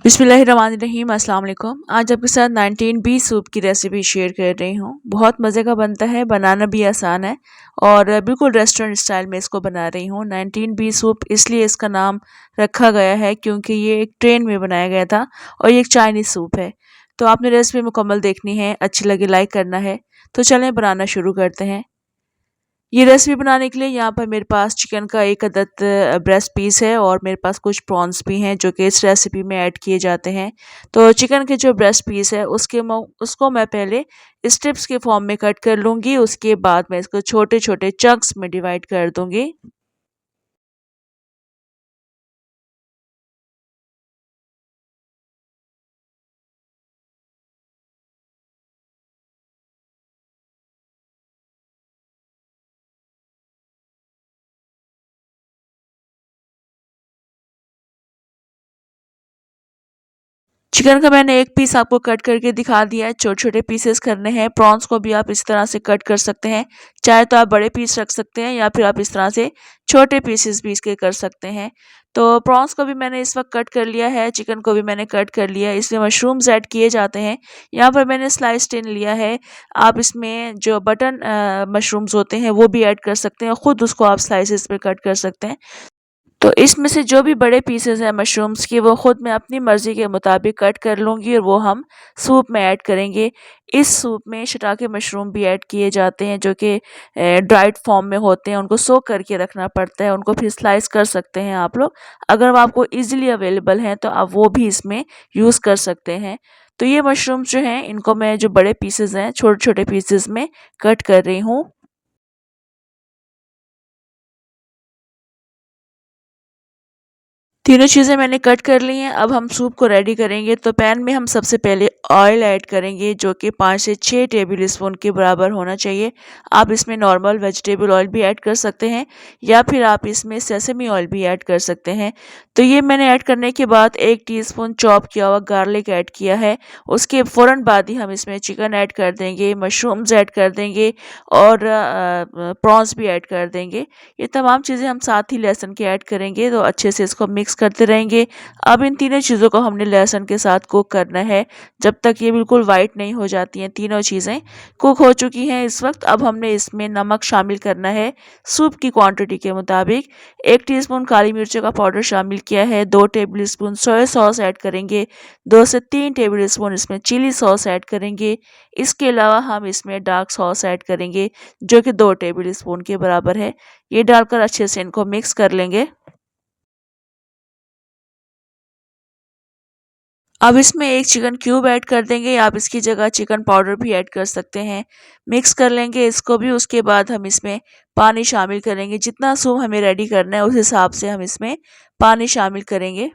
बिस्मिल्लाहिर्रहमानिर्रहीम अस्सलाम वालेकुम। आज आपके साथ 19B सूप की रेसिपी शेयर कर रही हूँ। बहुत मज़े का बनता है, बनाना भी आसान है और बिल्कुल रेस्टोरेंट स्टाइल में इसको बना रही हूँ। 19B सूप इसलिए इसका नाम रखा गया है क्योंकि ये एक ट्रेन में बनाया गया था और ये एक चाइनीज़ सूप है। तो आपने रेसिपी मुकम्मल देखनी है, अच्छी लगे लाइक करना है। तो चलें बनाना शुरू करते हैं। ये रेसिपी बनाने के लिए यहाँ पर मेरे पास चिकन का एक अदद ब्रेस्ट पीस है और मेरे पास कुछ प्रॉन्स भी हैं जो कि इस रेसिपी में ऐड किए जाते हैं। तो चिकन के जो ब्रेस्ट पीस है उसको मैं पहले स्ट्रिप्स के फॉर्म में कट कर लूँगी। उसके बाद मैं इसको छोटे छोटे चंक्स में डिवाइड कर दूँगी। चिकन का मैंने एक पीस आपको कट करके दिखा दिया है, छोटे-छोटे पीसेस करने हैं। प्रॉन्स को भी आप इस तरह से कट कर सकते हैं। चाहे तो आप बड़े पीस रख सकते हैं या फिर आप इस तरह से छोटे पीसेस भी इसके कर सकते हैं। तो प्रॉन्स को भी मैंने इस वक़्त कट कर लिया है, चिकन को भी मैंने कट कर लिया है। इसमें मशरूम्स ऐड किए जाते हैं। यहाँ पर मैंने स्लाइस्ड इन लिया है। आप इसमें जो बटन मशरूम्स होते हैं वो भी ऐड कर सकते हैं। खुद उसको आप स्लाइसेस में कट कर सकते हैं। तो इसमें से जो भी बड़े पीसेस हैं मशरूम्स के वो खुद मैं अपनी मर्ज़ी के मुताबिक कट कर लूँगी और वो हम सूप में ऐड करेंगे। इस सूप में शिराके मशरूम भी ऐड किए जाते हैं जो कि ड्राइड फॉर्म में होते हैं, उनको सोक करके रखना पड़ता है, उनको फिर स्लाइस कर सकते हैं आप लोग। अगर वो आपको ईज़िली अवेलेबल हैं तो आप वो भी इसमें यूज़ कर सकते हैं। तो ये मशरूम्स जो हैं इनको मैं जो बड़े पीसेस हैं छोटे-छोटे पीसेस में कट कर रही हूँ। तीनों चीज़ें मैंने कट कर ली हैं। अब हम सूप को रेडी करेंगे। तो पैन में हम सबसे पहले ऑयल ऐड करेंगे जो कि 5 से 6 टेबल स्पून के बराबर होना चाहिए। आप इसमें नॉर्मल वेजिटेबल ऑयल भी ऐड कर सकते हैं या फिर आप इसमें सेसमी ऑयल भी ऐड कर सकते हैं। तो ये मैंने ऐड करने के बाद 1 टीस्पून चॉप किया हुआ गार्लिक ऐड किया है। उसके फ़ौरन बाद ही हम इसमें चिकन ऐड कर देंगे, मशरूम्स ऐड कर देंगे और प्रॉन्स भी ऐड कर देंगे। ये तमाम चीज़ें हम साथ ही लहसुन के ऐड करेंगे तो अच्छे से इसको मिक्स करते रहेंगे। अब इन तीनों चीज़ों को हमने लहसुन के साथ कुक करना है जब तक ये बिल्कुल वाइट नहीं हो जाती हैं। तीनों चीज़ें कुक हो चुकी हैं इस वक्त। अब हमने इसमें नमक शामिल करना है सूप की क्वांटिटी के मुताबिक। 1 टीस्पून काली मिर्चों का पाउडर शामिल किया है, 2 table spoon soya sauce add करेंगे, 2 से 3 टेबल स्पून इसमें चिली सॉस ऐड करेंगे। इसके अलावा हम इसमें डार्क सॉस ऐड करेंगे जो कि 2 टेबल स्पून के बराबर है। ये डालकर अच्छे से इनको मिक्स कर लेंगे। अब इसमें 1 चिकन क्यूब ऐड कर देंगे, आप इसकी जगह चिकन पाउडर भी ऐड कर सकते हैं। मिक्स कर लेंगे इसको भी। उसके बाद हम इसमें पानी शामिल करेंगे। जितना सूप हमें रेडी करना है उस हिसाब से हम इसमें पानी शामिल करेंगे।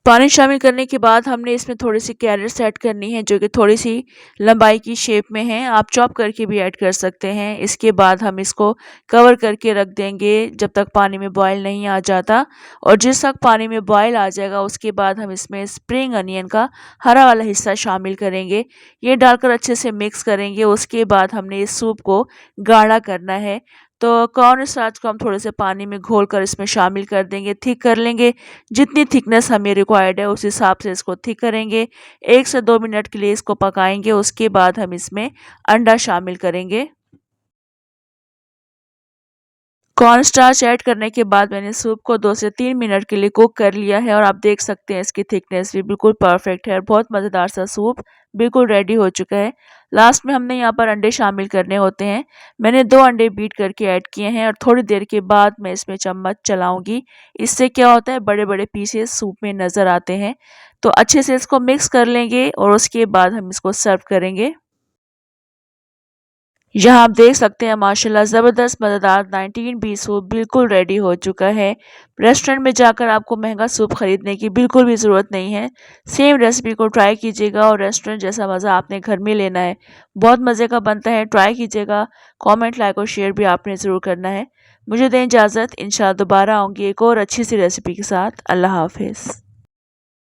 पानी शामिल करने के बाद हमने इसमें थोड़ी-सी कैरेट्स ऐड करनी है जो कि थोड़ी-सी लंबाई की शेप में हैं। आप चॉप करके भी ऐड कर सकते हैं। इसके बाद हम इसको कवर करके रख देंगे जब तक पानी में बॉयल नहीं आ जाता और जिस वक़्त पानी में बॉयल आ जाएगा उसके बाद हम इसमें स्प्रिंग अनियन का हरा वाला हिस्सा शामिल करेंगे। ये डालकर अच्छे से मिक्स करेंगे। उसके बाद हमने इस सूप को गाढ़ा करना है। तो कॉर्न स्टार्च को हम थोड़े से पानी में घोलकर इसमें शामिल कर देंगे, थिक कर लेंगे। जितनी थिकनेस हमें रिक्वायर्ड है उस हिसाब से इसको थिक करेंगे। 1 से 2 मिनट के लिए इसको पकाएँगे। उसके बाद हम इसमें अंडा शामिल करेंगे। कॉर्न स्टार्च ऐड करने के बाद मैंने सूप को 2 से 3 मिनट के लिए कुक कर लिया है और आप देख सकते हैं इसकी थिकनेस भी बिल्कुल परफेक्ट है और बहुत मज़ेदार सा सूप बिल्कुल रेडी हो चुका है। लास्ट में हमने यहाँ पर अंडे शामिल करने होते हैं। मैंने 2 अंडे बीट करके ऐड किए हैं और थोड़ी देर के बाद मैं इसमें चम्मच चलाऊँगी। इससे क्या होता है बड़े-बड़े पीसेस सूप में नज़र आते हैं। तो अच्छे से इसको मिक्स कर लेंगे और उसके बाद हम इसको सर्व करेंगे। यहाँ आप देख सकते हैं माशाल्लाह ज़बरदस्त मज़ेदार 19B सूप बिल्कुल रेडी हो चुका है। रेस्टोरेंट में जाकर आपको महंगा सूप खरीदने की बिल्कुल भी ज़रूरत नहीं है। सेम रेसिपी को ट्राई कीजिएगा और रेस्टोरेंट जैसा मज़ा आपने घर में लेना है। बहुत मज़े का बनता है, ट्राई कीजिएगा। कमेंट, लाइक और शेयर भी आपने ज़रूर करना है। मुझे दें इजाज़त, इंशाअल्लाह दोबारा आऊँगी एक और अच्छी सी रेसिपी के साथ। अल्लाह हाफ़िज़।